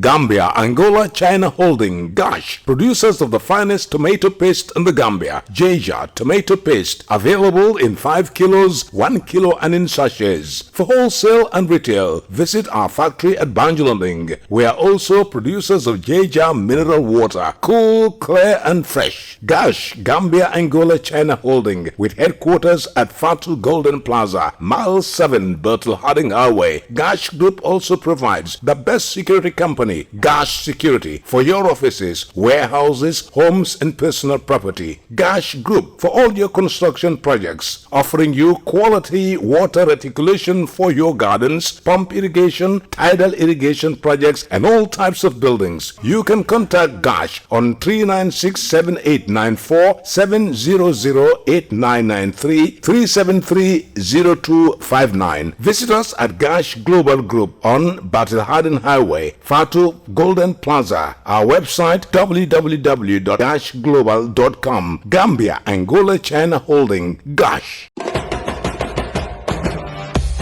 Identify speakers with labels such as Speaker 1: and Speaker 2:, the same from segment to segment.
Speaker 1: Gambia, Angola, China Holding, Gash, producers of the finest tomato paste in the Gambia. Jaja tomato paste, available in 5 kilos, 1 kilo and in sachets. For wholesale and retail, visit our factory at Banjulunding. We are also producers of Jaja mineral water, cool, clear and fresh. Gash, Gambia, Angola, China Holding, with headquarters at Fatu Golden Plaza, Mile 7, Bertel Harding Highway. Gash Group also provides the best security company, Gash Security, for your offices, warehouses, homes and personal property. Gash Group for all your construction projects, offering you quality water reticulation for your gardens, pump irrigation, tidal irrigation projects and all types of buildings. You can contact Gash on 396-7894, 700-8993, 373-0259. Visit us at Gash Global Group on Battle Harden Highway, Fatu Golden Plaza. Our website www.gashglobal.com. Gambia, Angola, China Holding, Gash.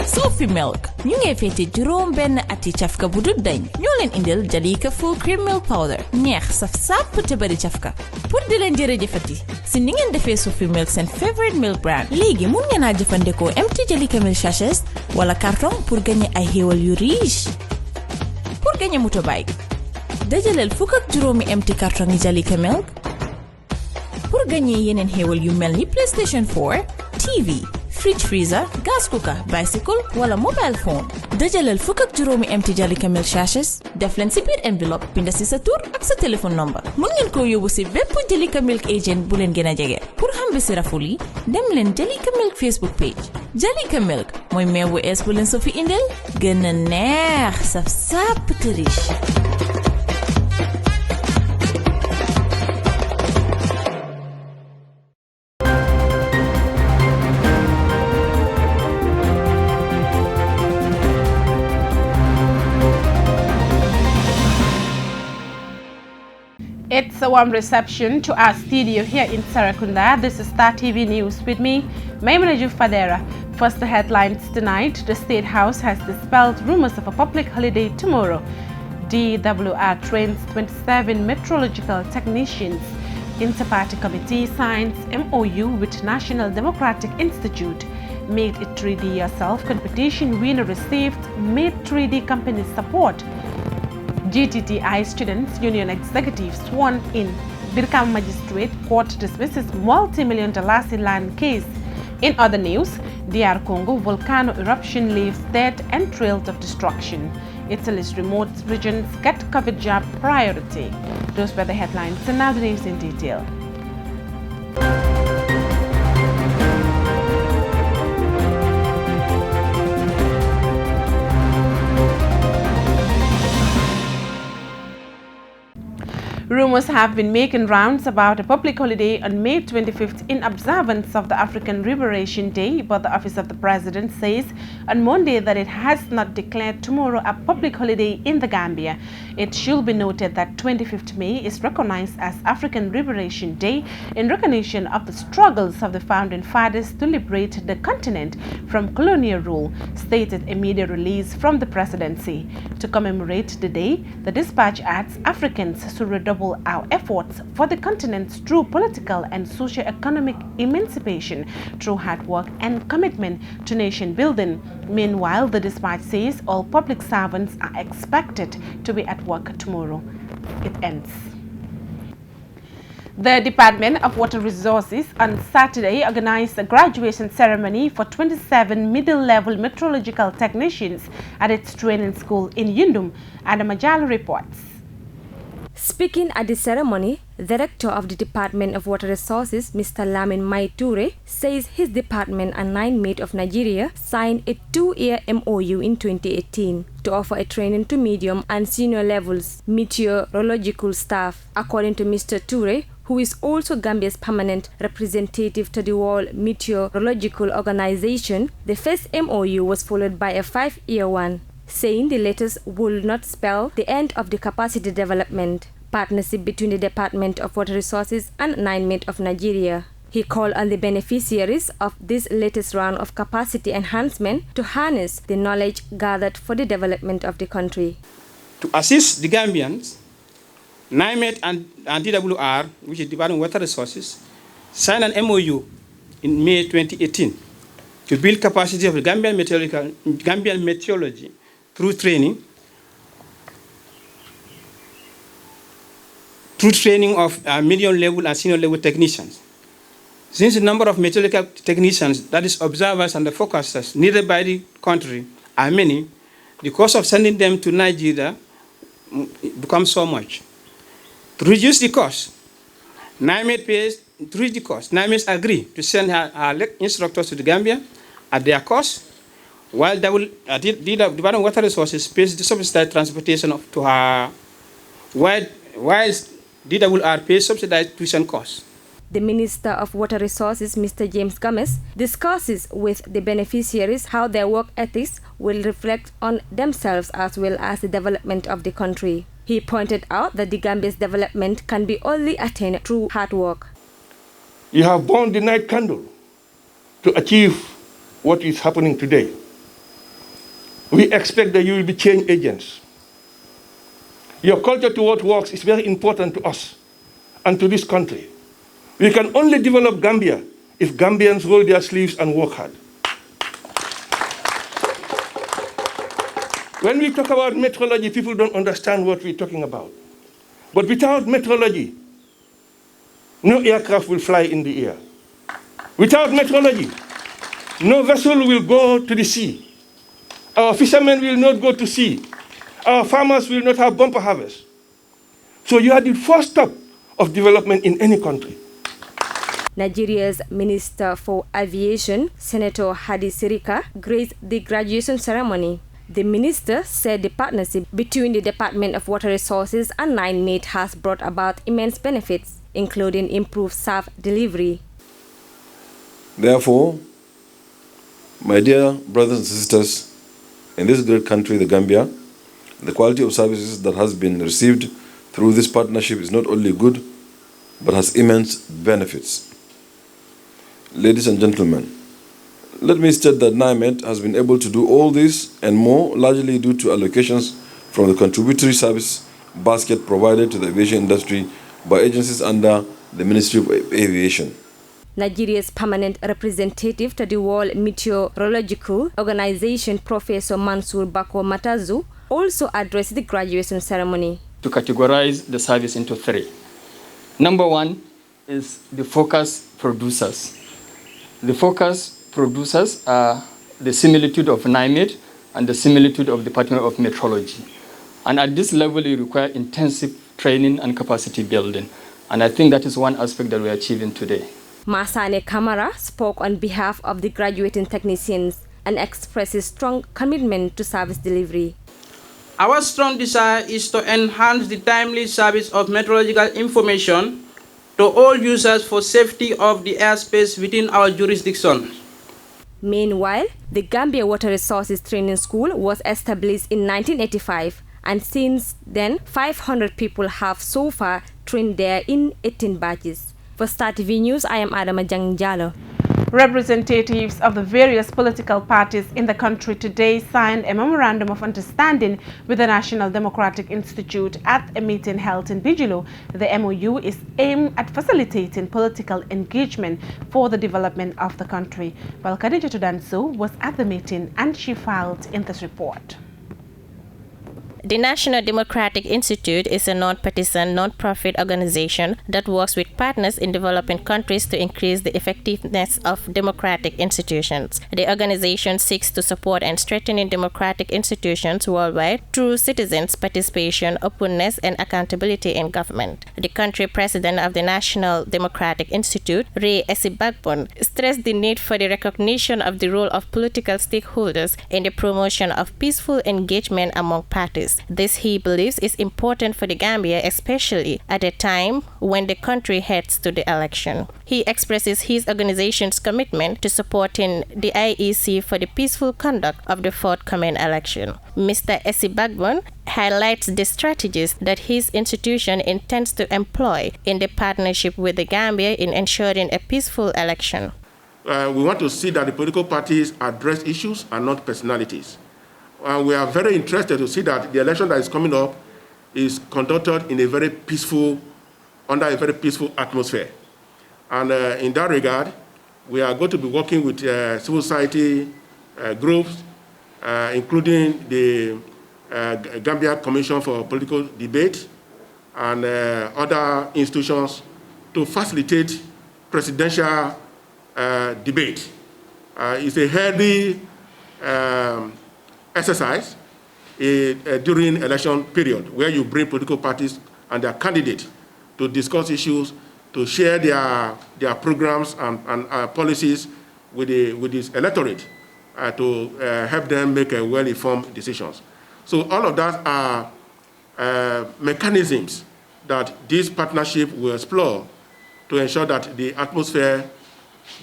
Speaker 2: Sophie Milk ñu ngi fété juróom benn ati cafka bu dul dañ ñoo leen indil Jalika full cream milk powder neex saf sàpp te bari cafka pour di leen jërëjëfati si ni ngeen defee Sophie Milk seen favorite milk brand léegi mun ngeen a jëfandikoo empty Jalika milk sachets wala carton pour gagner ay xéewal yu riche. Pour gagner motorbike dajaleel fukk ak juróomi empty carton yi Jalika milk pour gagner yeneen xéewal yu mel ni PlayStation 4, TV, fridge freezer, gas cooker, bicycle wala mobile phone. dajaleel fukk ak juróomi empty Jalika milk sachets def leen si biir enveloppe binda si sa tur ak sa téléphone number. Mun ngeen ko yóbbu si bépp Jalika milk agent bu leen gën a jege. Pour xam bi si raful yi dem leen Jalika milk Facebook page. Jalika milk mooy meew bu ees bu leen so fi indil gën a neex saf sàpp te riche.
Speaker 3: It's a warm reception to our studio here in Sarakunda. This is Star TV News with me, Maimuna Fadera. First, the headlines tonight. The State House has dispelled rumors of a public holiday tomorrow. DWR trains 27 meteorological technicians. Interparty committee signs MOU with National Democratic Institute. Made it 3D Yourself competition winner received Made 3D company support. GTTI Students Union Executive sworn in. Birkam Magistrate Court dismisses multi-million-dollar land case. In other news, DR Congo volcano eruption leaves dead and trails of destruction. Italy's remote regions get COVID jab priority. Those were the headlines, and now the news in detail. Rumors have been making rounds about a public holiday on May 25th in observance of the African Liberation Day, but the Office of the President says on Monday that it has not declared tomorrow a public holiday in the Gambia. It should be noted that 25th May is recognized as African Liberation Day in recognition of the struggles of the founding fathers to liberate the continent from colonial rule, stated a media release from the presidency. To commemorate the day, the dispatch adds Africans should redouble our efforts for the continent's true political and socio-economic emancipation through hard work and commitment to nation building. Meanwhile, the dispatch says all public servants are expected to be at work tomorrow. It ends. The Department of Water Resources on Saturday organized a graduation ceremony for 27 middle-level meteorological technicians at its training school in Yundum. Adamajala reports.
Speaker 4: Speaking at the ceremony, the Director of the Department of Water Resources, Mr. Lamin Mai Toure, says his department and 9 Met of Nigeria signed a 2-year MOU in 2018 to offer a training to medium and senior levels meteorological staff. According to Mr. Toure, who is also Gambia's permanent representative to the World Meteorological Organization, the first MOU was followed by a 5-year one, saying the latest will not spell the end of the capacity development partnership between the Department of Water Resources and 9 Met of Nigeria. He called on the beneficiaries of this latest round of capacity enhancement to harness the knowledge gathered for the development of the country.
Speaker 5: To assist the Gambians, NIMET and DWR, which is Department of Water Resources, signed an MOU in May 2018 to build capacity of the Gambian meteorology through training of medium level and senior level technicians. Since the number of meteorological technicians, that is observers and the forecasters, needed by the country are many, the cost of sending them to Nigeria becomes so much. To reduce the cost, NIMET agreed to send our instructors to the Gambia at their cost, while the Department of Water Resources pays the subsidized transportation to her, while DWR pays subsidized tuition costs.
Speaker 4: The Minister of Water Resources, Mr. James Gomez, discusses with the beneficiaries how their work ethics will reflect on themselves as well as the development of the country. He pointed out that the Gambia's development can be only attained through hard work.
Speaker 6: You have burned the night candle to achieve what is happening today. We expect that you will be change agents. Your culture towards works is very important to us and to this country. We can only develop Gambia if Gambians roll their sleeves and work hard. When we talk about meteorology, people don't understand what we're talking about. But without meteorology, no aircraft will fly in the air. Without meteorology, no vessel will go to the sea. Our fishermen will not go to sea. Our farmers will not have bumper harvest. So you are the first step of development in any country.
Speaker 4: Nigeria's Minister for Aviation, Senator Hadi Sirika, graced the graduation ceremony. The minister said the partnership between the Department of Water Resources and NIMET has brought about immense benefits, including improved staff delivery.
Speaker 7: Therefore, my dear brothers and sisters, in this great country, the Gambia, the quality of services that has been received through this partnership is not only good, but has immense benefits. Ladies and gentlemen, let me state that NIMET has been able to do all this and more largely due to allocations from the contributory service basket provided to the aviation industry by agencies under the Ministry of Aviation.
Speaker 4: Nigeria's permanent representative to the World Meteorological Organization, Professor Mansour Bako Matazu, also addressed the graduation ceremony.
Speaker 5: To categorize the service into three. Number one is the focus producers. The focus producers are the similitude of NIMET and the similitude of the Department of Meteorology. And at this level, you require intensive training and capacity building. And I think that is one aspect that we are achieving today.
Speaker 4: Masane Kamara spoke on behalf of the graduating technicians and expressed his strong commitment to service delivery.
Speaker 8: Our strong desire is to enhance the timely service of meteorological information to all users for safety of the airspace within our jurisdiction.
Speaker 4: Meanwhile, the Gambia Water Resources Training School was established in 1985, and since then, 500 people have so far trained there in 18 batches. For Star TV News, I am Adama Jangjalo.
Speaker 3: Representatives of the various political parties in the country today signed a memorandum of understanding with the National Democratic Institute at a meeting held in Bijilo. The MOU is aimed at facilitating political engagement for the development of the country. While Khadija Tudansu was at the meeting and she filed in this report.
Speaker 9: The National Democratic Institute is a non-partisan, non-profit organization that works with partners in developing countries to increase the effectiveness of democratic institutions. The organization seeks to support and strengthen democratic institutions worldwide through citizens' participation, openness, and accountability in government. The country president of the National Democratic Institute, Ray Esibagbon, stressed the need for the recognition of the role of political stakeholders in the promotion of peaceful engagement among parties. This, he believes, is important for the Gambia, especially at a time when the country heads to the election. He expresses his organization's commitment to supporting the IEC for the peaceful conduct of the forthcoming election. Mr. Esibagbon highlights the strategies that his institution intends to employ in the partnership with the Gambia in ensuring a peaceful election.
Speaker 10: We want to see that the political parties address issues and not personalities.
Speaker 6: And we are very interested to see that the election that is coming up is conducted in a very peaceful, under a very peaceful atmosphere. And in that regard, we are going to be working with civil society groups, including the Gambia Commission for Political Debate and other institutions to facilitate presidential debate. It's a healthy exercise during election period where you bring political parties and their candidates to discuss issues, to share their programs and policies with this electorate to help them make well-informed decisions. So all of that are mechanisms that this partnership will explore to ensure that the atmosphere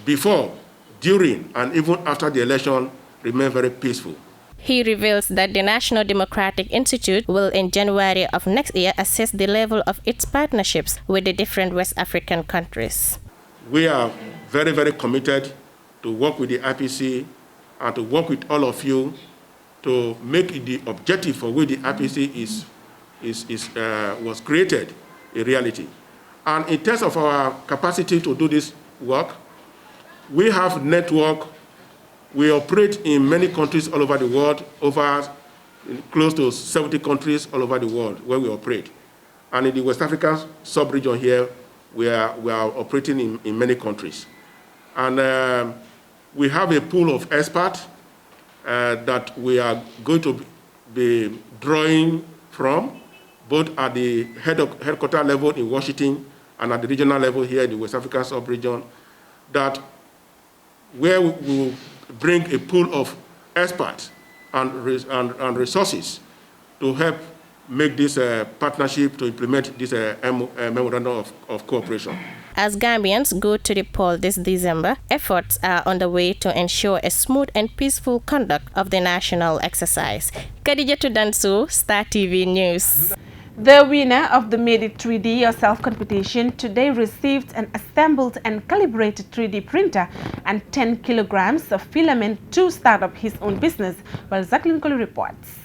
Speaker 6: before, during, and even after the election remain very peaceful.
Speaker 9: He reveals that the National Democratic Institute will in January of next year assess the level of its partnerships with the different West African countries.
Speaker 6: We are very, very committed to work with the IPC and to work with all of you to make the objective for which the IPC was created a reality. And in terms of our capacity to do this work, we have network. We operate in many countries all over the world, over close to 70 countries all over the world where we operate. And in the West African sub-region here, we are operating in many countries. And we have a pool of experts that we are going to be drawing from, both at the headquarter level in Washington and at the regional level here in the West African sub-region, that where we will bring a pool of experts and resources to help make this partnership, to implement this memorandum of cooperation.
Speaker 9: As Gambians go to the poll this December, efforts are underway to ensure a smooth and peaceful conduct of the national exercise. Khadijatu Danso, Star TV News.
Speaker 3: The winner of the Made It 3D Yourself competition today received an assembled and calibrated 3D printer and 10 kilograms of filament to start up his own business, while Jacqueline Colley reports.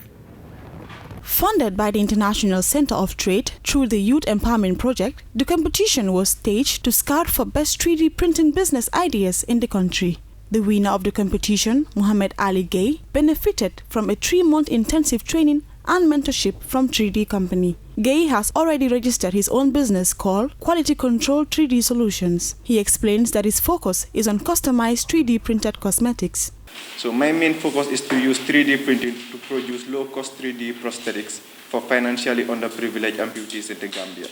Speaker 10: Funded by the International Center of Trade through the Youth Empowerment Project, the competition was staged to scout for best 3D printing business ideas in the country. The winner of the competition, Muhammad Ali Gay, benefited from a 3-month intensive training and mentorship from 3D company. Gay has already registered his own business called Quality Control 3D Solutions. He explains that his focus is on customized 3D printed cosmetics.
Speaker 11: So my main focus is to use 3D printing to produce low-cost 3D prosthetics for financially underprivileged amputees in the Gambia,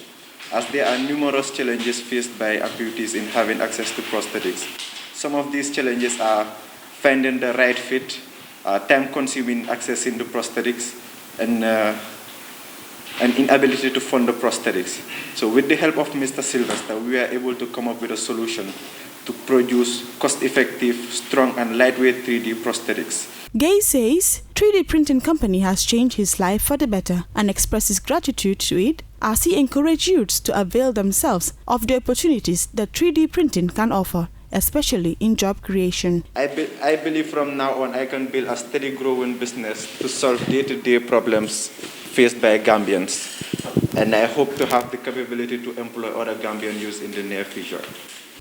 Speaker 11: as there are numerous challenges faced by amputees in having access to prosthetics. Some of these challenges are finding the right fit, time-consuming accessing the prosthetics, and inability to fund the prosthetics. So with the help of Mr. Sylvester, we were able to come up with a solution to produce cost-effective, strong and lightweight 3D prosthetics.
Speaker 10: Gay says 3D printing company has changed his life for the better and expresses gratitude to it as he encouraged youths to avail themselves of the opportunities that 3D printing can offer, especially in job creation.
Speaker 11: I believe from now on I can build a steady growing business to solve day-to-day problems faced by Gambians, and I hope to have the capability to employ other Gambian youths in the near future.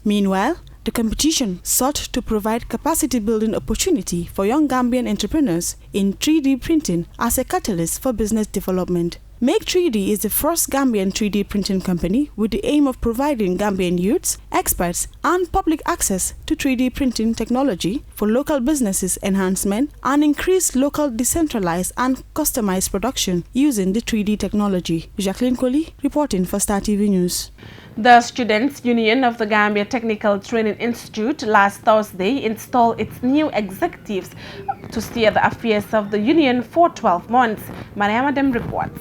Speaker 10: Meanwhile, the competition sought to provide capacity-building opportunity for young Gambian entrepreneurs in 3D printing as a catalyst for business development. Make 3D is the first Gambian 3D printing company with the aim of providing Gambian youths, experts, and public access to 3D printing technology for local businesses enhancement and increase local decentralized and customized production using the 3D technology. Jacqueline Colley reporting for Star TV News.
Speaker 3: The Students' Union of the Gambia Technical Training Institute last Thursday installed its new executives to steer the affairs of the union for 12 months. Mariam Adem reports.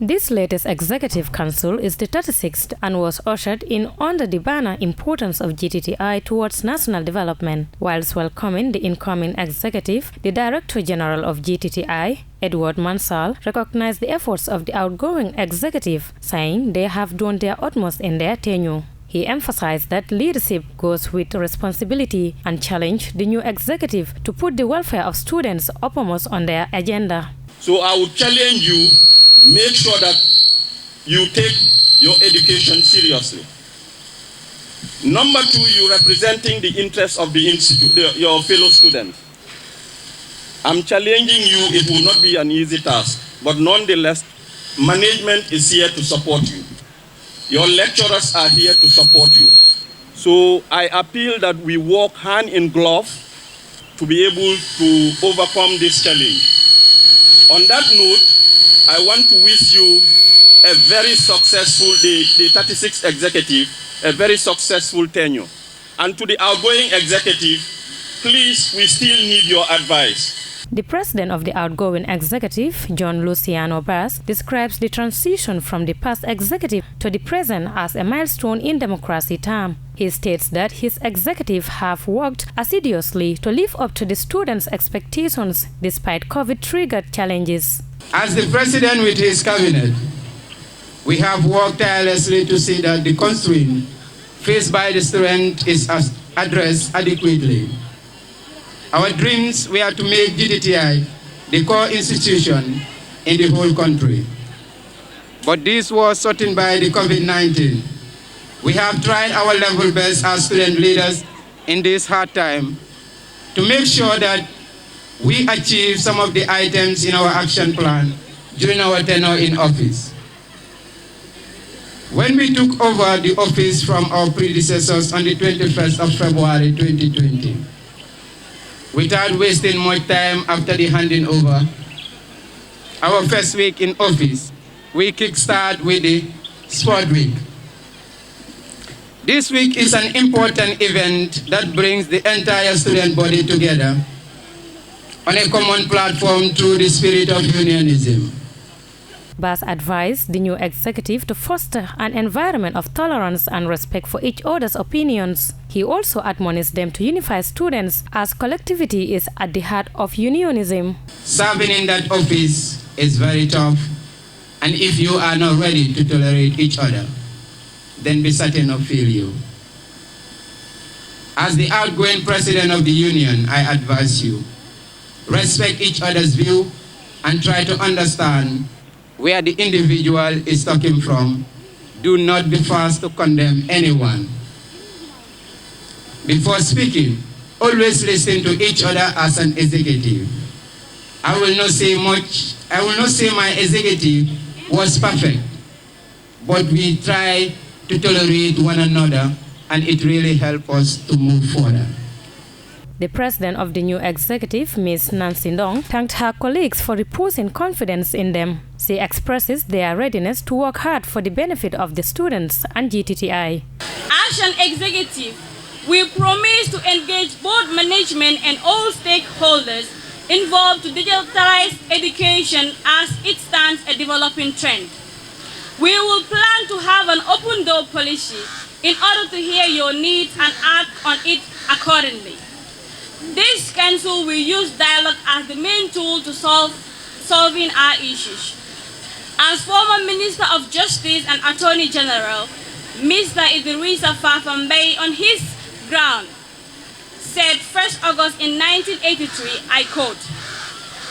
Speaker 12: This latest executive council is the 36th and was ushered in under the banner Importance of GTTI towards national development. Whilst welcoming the incoming executive, the Director General of GTTI, Edward Mansal, recognized the efforts of the outgoing executive, saying they have done their utmost in their tenure. He emphasized that leadership goes with responsibility and challenged the new executive to put the welfare of students uppermost on their agenda.
Speaker 13: So I would challenge you, make sure that you take your education seriously. Number two, you're representing the interests of the institute, your fellow students. I'm challenging you, it will not be an easy task, but nonetheless, management is here to support you. Your lecturers are here to support you. So I appeal that we work hand in glove to be able to overcome this challenge. On that note, I want to wish you a very successful, the 36th executive, a very successful tenure. And to the outgoing executive, please, we still need your advice.
Speaker 12: The president of the outgoing executive, John Luciano Bass, describes the transition from the past executive to the present as a milestone in democracy term. He states that his executive have worked assiduously to live up to the students' expectations despite COVID-triggered challenges.
Speaker 8: As the president with his cabinet, we have worked tirelessly to see that the constraint faced by the student is addressed adequately. Our dreams were to make GDTI the core institution in the whole country. But this was shortened by the COVID-19. We have tried our level best as student leaders in this hard time to make sure that we achieve some of the items in our action plan during our tenure in office. When we took over the office from our predecessors on the 21st of February 2020, without wasting much time after the handing over, our first week in office, we kickstart with the Sport Week. This week is an important event that brings the entire student body together on a common platform through the spirit of unionism.
Speaker 12: Bass advised the new executive to foster an environment of tolerance and respect for each other's opinions. He also admonished them to unify students as collectivity is at the heart of unionism.
Speaker 8: Serving in that office is very tough, and if you are not ready to tolerate each other, then be certain of failure. As the outgoing president of the union, I advise you, respect each other's view and try to understand where the individual is talking from. Do not be fast to condemn anyone. Before speaking, always listen to each other as an executive. I will not say much. I will not say my executive was perfect, but we try to tolerate one another, and it really helped us to move forward.
Speaker 12: The president of the new executive, Ms. Nancy Ndong, thanked her colleagues for reposing confidence in them. She expresses their readiness to work hard for the benefit of the students and GTTI.
Speaker 14: As an executive, we promise to engage both management and all stakeholders involved to digitalize education as it stands a developing trend. We will plan to have an open door policy in order to hear your needs and act on it accordingly. This council will use dialogue as the main tool to solving our issues. As former Minister of Justice and Attorney General, Mr. Idrissa Fafambay on his ground said 1st August in 1983, I quote,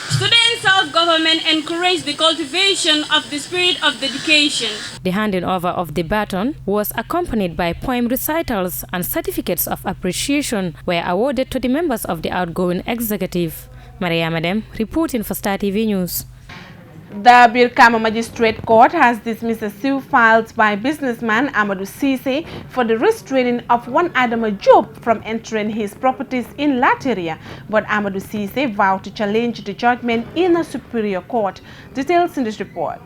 Speaker 14: "Student self-government encouraged the cultivation of the spirit of dedication."
Speaker 12: The handing over of the baton was accompanied by poem recitals, and certificates of appreciation were awarded to the members of the outgoing executive. Maria Madem, reporting for Star TV News.
Speaker 3: The Birkama Magistrate Court has dismissed a suit filed by businessman Amadou Cisse for the restraining of one Adama Job from entering his properties in Lateria, but Amadou Cisse vowed to challenge the judgment in a superior court. Details in this report.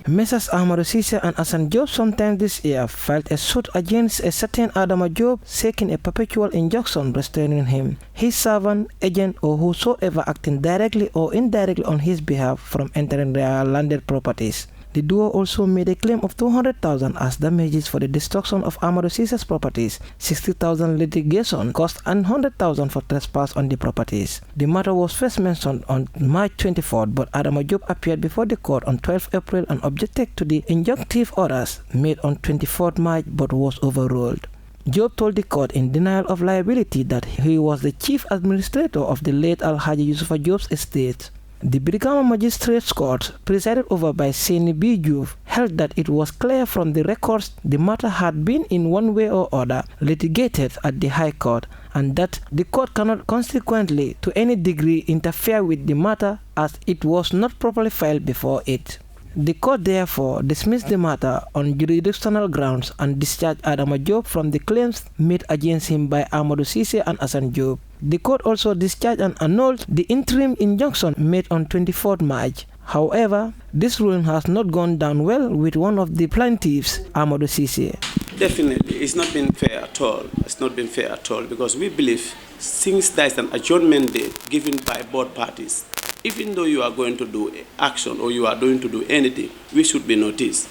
Speaker 15: Messrs. Amadou Cisse and Hassan Job sometime this year filed a suit against a certain Adama Job, seeking a perpetual injunction restraining him, his servant, agent, or whosoever acting directly or indirectly on his behalf from entering their landed properties. The duo also made a claim of $200,000 as damages for the destruction of Amadou Cissé's properties, $60,000 litigation cost, and $100,000 for trespass on the properties. The matter was first mentioned on March 24th, but Adama Diop appeared before the court on 12 April and objected to the injunctive orders made on 24th March but was overruled. Job told the court in denial of liability that he was the chief administrator of the late Alhaji Yusufa Job's estate. The Brikama Magistrates Court, presided over by Seni B. Juve, held that it was clear from the records the matter had been in one way or other litigated at the High Court, and that the court cannot consequently to any degree interfere with the matter as it was not properly filed before it. The court therefore dismissed the matter on jurisdictional grounds and discharged Adama Diop from the claims made against him by Amadou Cissé and Hassan Diop. The court also discharged and annulled the interim injunction made on 24th March. However, this ruling has not gone down well with one of the plaintiffs, Amadou Cissé.
Speaker 16: Definitely, it's not been fair at all. It's not been fair at all because we believe since there is an adjournment date given by both parties, even though you are going to do action or you are going to do anything, we should be noticed.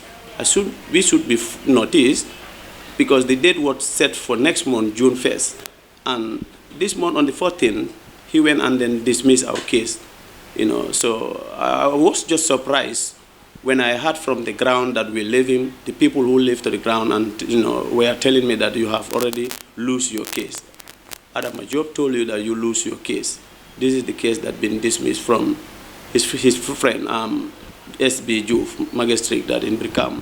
Speaker 16: We should be noticed because the date was set for next month, June 1st. And this month on the 14th, he went and then dismissed our case. So I was just surprised when I heard from the ground that we're living, the people who live to the ground and, were telling me that you have already lose your case. Adama Diop told you that you lose your case. This is the case that's been dismissed from his friend, S.B. Juve, magistrate that in Brikama.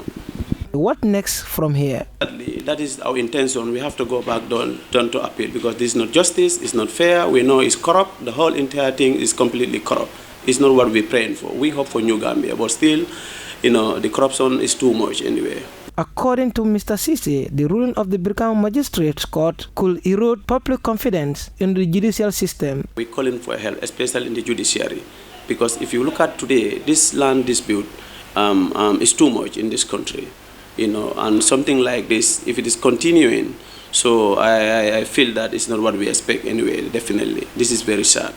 Speaker 15: What next from here?
Speaker 16: That is our intention. We have to go back down to appeal because this is not justice, it's not fair, we know it's corrupt, the whole entire thing is completely corrupt. It's not what we're praying for. We hope for New Gambia, but still, the corruption is too much anyway.
Speaker 15: According to Mr. Cissé, the ruling of the Brikama Magistrates Court could erode public confidence in the judicial system.
Speaker 16: We're calling for help, especially in the judiciary, because if you look at today, this land dispute is too much in this country, and something like this, if it is continuing, so I feel that it's not what we expect anyway, definitely. This is very sad.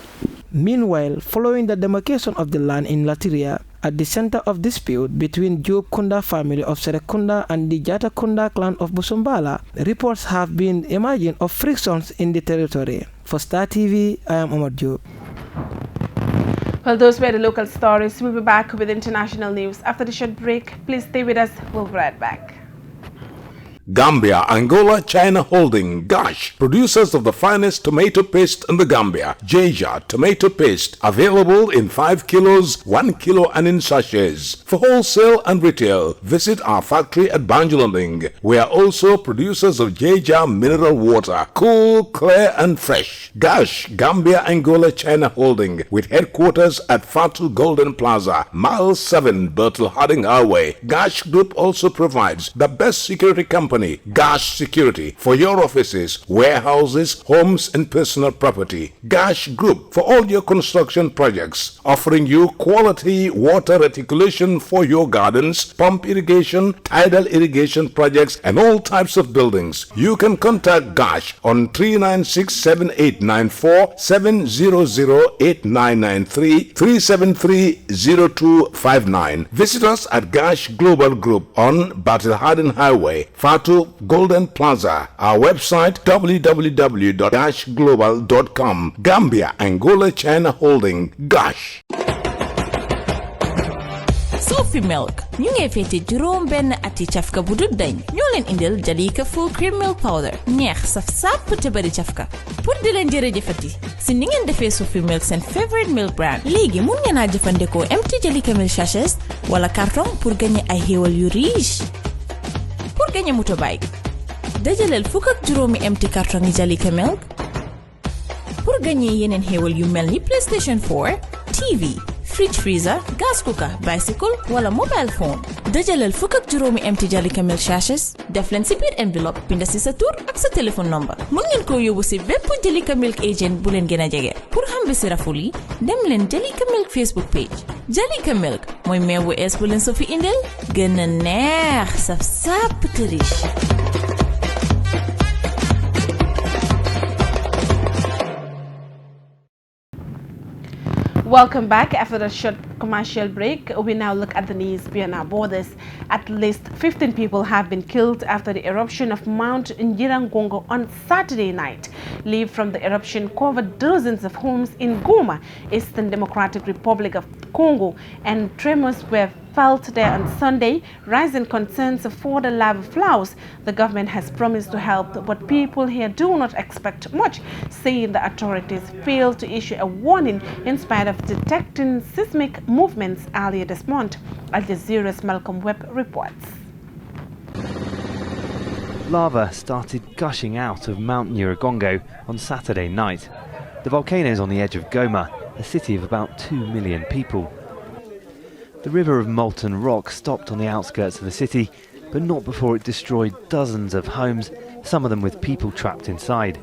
Speaker 15: Meanwhile, following the demarcation of the land in Latiria, at the center of dispute between Job Kunda family of Serekunda and the Jata Kunda clan of Busumbala, reports have been emerging of frictions in the territory. For Star TV, I am Omar Job.
Speaker 3: Well, those were the local stories. We'll be back with international news. After the short break, please stay with us. We'll be right back.
Speaker 1: Gambia, Angola, China Holding, Gosh, producers of the finest tomato paste in the Gambia. Jaja tomato paste, available in 5 kilos, 1 kilo and in sachets. For wholesale and retail, visit our factory at Banjulunding. We are also producers of Jaja mineral water, cool, clear and fresh. Gosh, Gambia, Angola, China Holding, with headquarters at Fatu Golden Plaza, Mile 7, Bertel Harding Highway. Gosh Group also provides the best security company, Gosh Security, for your offices, warehouses, homes and personal property. Gosh Group for all your construction projects, offering you quality water reticulation for your gardens, pump irrigation, tidal irrigation projects and all types of buildings. You can contact Gosh on 396-7894, 700-8993, 373-0259. Visit us at Gosh Global Group on Battle Harden Highway, Fatu Golden Plaza. Our website www.global.com. Gambia, Angola, China Holding, Gosh.
Speaker 2: Sophie Milk ñu ngi fété juróom benn ati cafka bu dul dañ ñoo leen indil Jalika full cream milk powder neex saf sàpp te bari cafka pour di leen jërëjëfati si ni ngeen defee Sophie Milk seen favorite milk brand léegi mun ngeen a jëfandikoo empty Jalika milk sachets wala carton pour gagner ay xéewal yu riche. Pour gagner motorbike dajaleel fukk ak juróomi empty carton yi Jalika milk pour gagner yeneen xéewal yu mel ni PlayStation 4, TV, fridge freezer, gas cooker, bicycle wala mobile phone. dajaleel fukk ak juróomi empty Jalika milk sachets def leen si biir envelope binda si sa tur ak sa téléphone number. mun ngeen ko yóbbu si bépp Jalika milk agent bu leen gën a jege. pour xam bi si raful yi dem leen Jalika milk Facebook page. Jalika milk mooy meew bu ees bu leen so fi indel gën a neex saf sàpp te riche.
Speaker 3: Welcome back after a short commercial break, we now look at the news beyond our borders. At least 15 people have been killed after the eruption of Mount Nyiragongo on Saturday night. Leaf from the eruption covered dozens of homes in Goma, Eastern Democratic Republic of Congo, and tremors were felt there on Sunday, rising concerns for the lava flows. The government has promised to help, but people here do not expect much, saying the authorities failed to issue a warning in spite of detecting seismic movements earlier this month. Al Jazeera's Malcolm Webb reports.
Speaker 17: Lava started gushing out of Mount Nyiragongo on Saturday night. The volcano is on the edge of Goma, a city of about 2 million people. The river of molten rock stopped on the outskirts of the city, but not before it destroyed dozens of homes, some of them with people trapped inside.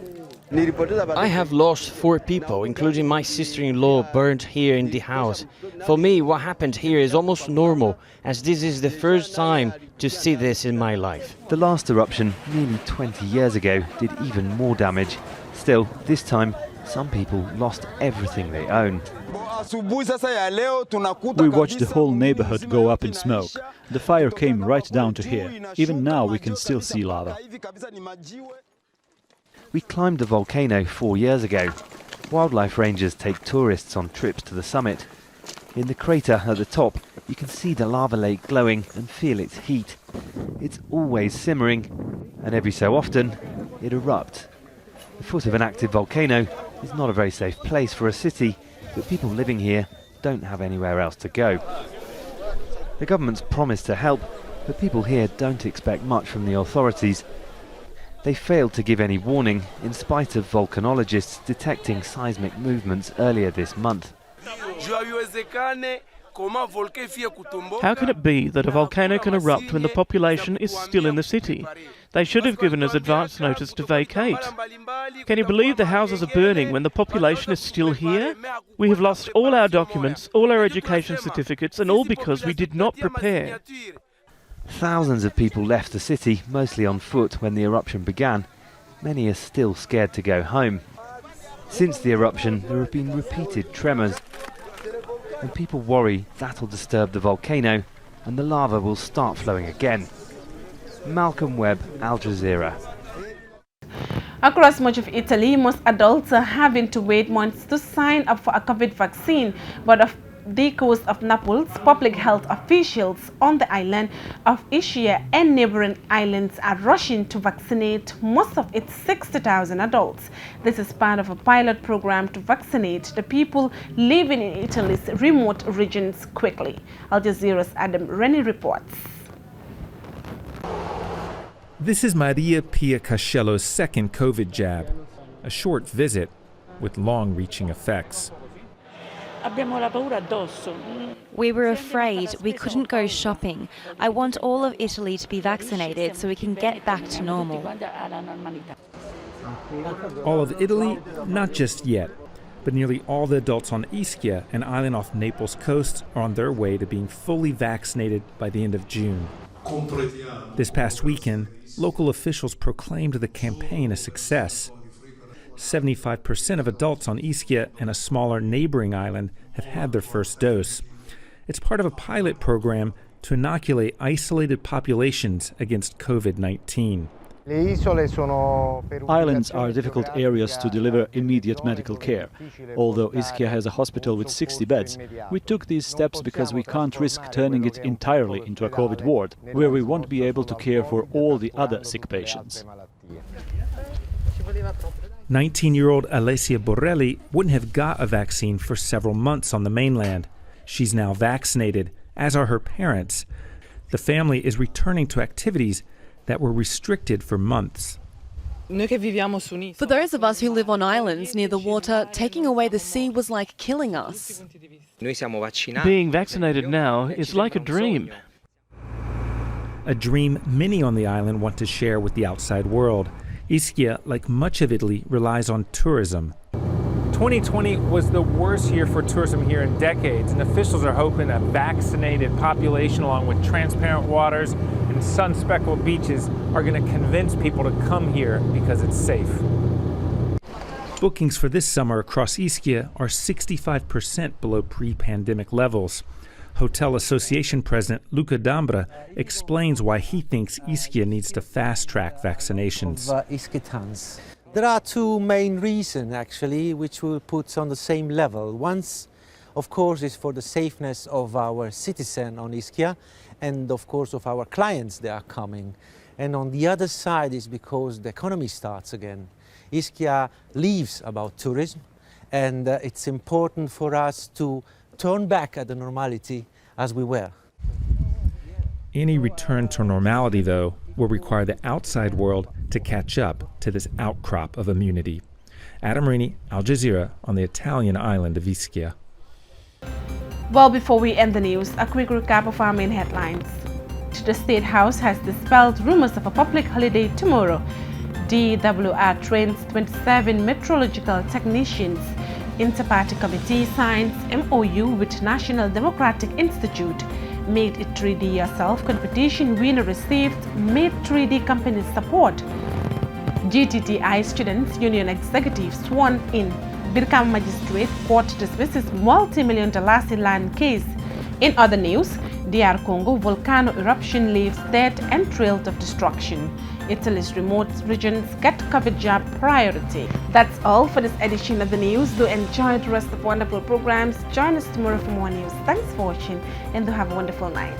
Speaker 18: I have lost 4 people, including my sister-in-law, burned here in the house. For me, what happened here is almost normal, as this is the first time to see this in my life.
Speaker 17: The last eruption, nearly 20 years ago, did even more damage. Still, this time, some people lost everything they own.
Speaker 19: We watched the whole neighborhood go up in smoke. The fire came right down to here. Even now we can still see lava.
Speaker 17: We climbed the volcano 4 years ago. Wildlife rangers take tourists on trips to the summit. In the crater at the top, you can see the lava lake glowing and feel its heat. It's always simmering, and every so often, it erupts. The foot of an active volcano is not a very safe place for a city, but people living here don't have anywhere else to go. The government's promised to help, but people here don't expect much from the authorities. They failed to give any warning, in spite of volcanologists detecting seismic movements earlier this month.
Speaker 20: How can it be that a volcano can erupt when the population is still in the city? They should have given us advance notice to vacate. Can you believe the houses are burning when the population is still here? We have lost all our documents, all our education certificates, and all because we did not prepare.
Speaker 17: Thousands of people left the city, mostly on foot, when the eruption began. Many are still scared to go home. Since the eruption, there have been repeated tremors, and people worry that'll disturb the volcano and the lava will start flowing again. Malcolm Webb, Al Jazeera.
Speaker 3: Across much of Italy, most adults are having to wait months to sign up for a COVID vaccine, but off the coast of Naples, public health officials on the island of Ischia and neighboring islands are rushing to vaccinate most of its 60,000 adults. This is part of a pilot program to vaccinate the people living in Italy's remote regions quickly. Al Jazeera's Adam Rennie reports.
Speaker 21: This is Maria Pia Cascello's second COVID jab, a short visit with long-reaching effects.
Speaker 22: We were afraid. We couldn't go shopping. I want all of Italy to be vaccinated so we can get back to normal.
Speaker 21: All of Italy? Not just yet. But nearly all the adults on Ischia, an island off Naples coast, are on their way to being fully vaccinated by the end of June. This past weekend, local officials proclaimed the campaign a success. 75% of adults on Ischia and a smaller neighboring island have had their first dose. It's part of a pilot program to inoculate isolated populations against COVID-19.
Speaker 19: Islands are difficult areas to deliver immediate medical care. Although Ischia has a hospital with 60 beds, we took these steps because we can't risk turning it entirely into a COVID ward, where we won't be able to care for all the other sick patients.
Speaker 21: 19-year-old Alessia Borrelli wouldn't have got a vaccine for several months on the mainland. She's now vaccinated, as are her parents. The family is returning to activities that were restricted for months.
Speaker 23: For those of us who live on islands near the water, taking away the sea was like killing us.
Speaker 20: Being vaccinated now is like a dream.
Speaker 21: A dream many on the island want to share with the outside world. Ischia, like much of Italy, relies on tourism. 2020 was the worst year for tourism here in decades, and officials are hoping a vaccinated population along with transparent waters and sun-speckled beaches are going to convince people to come here because it's safe. Bookings for this summer across Ischia are 65% below pre-pandemic levels. Hotel Association President Luca Dambra explains why he thinks Ischia needs to fast-track vaccinations.
Speaker 4: There are two main reasons, actually, which we'll put on the same level. One, of course, is for the safeness of our citizens on Ischia and, of course, of our clients that are coming. And on the other side is because the economy starts again. Ischia lives about tourism, and it's important for us to turn back at the normality as we were.
Speaker 21: Any return to normality, though, will require the outside world to catch up to this outcrop of immunity. Adam Rini, Al Jazeera, on the Italian island of Ischia.
Speaker 3: Well, before we end the news, a quick recap of our main headlines. The State House has dispelled rumors of a public holiday tomorrow. DWR trains 27 meteorological technicians. Interparty committee signs MOU with National Democratic Institute. Made It 3D Yourself competition winner received Made 3D company support. GTTI Students Union executive sworn in. Birkam Magistrate Court dismisses multi-million-dollar land case. In other news, DR Congo volcano eruption leaves dead and trails of destruction. Italy's remote regions get COVID jab priority. That's all for this edition of the news. Do enjoy the rest of wonderful programs. Join us tomorrow for more news. Thanks for watching and do have a wonderful night.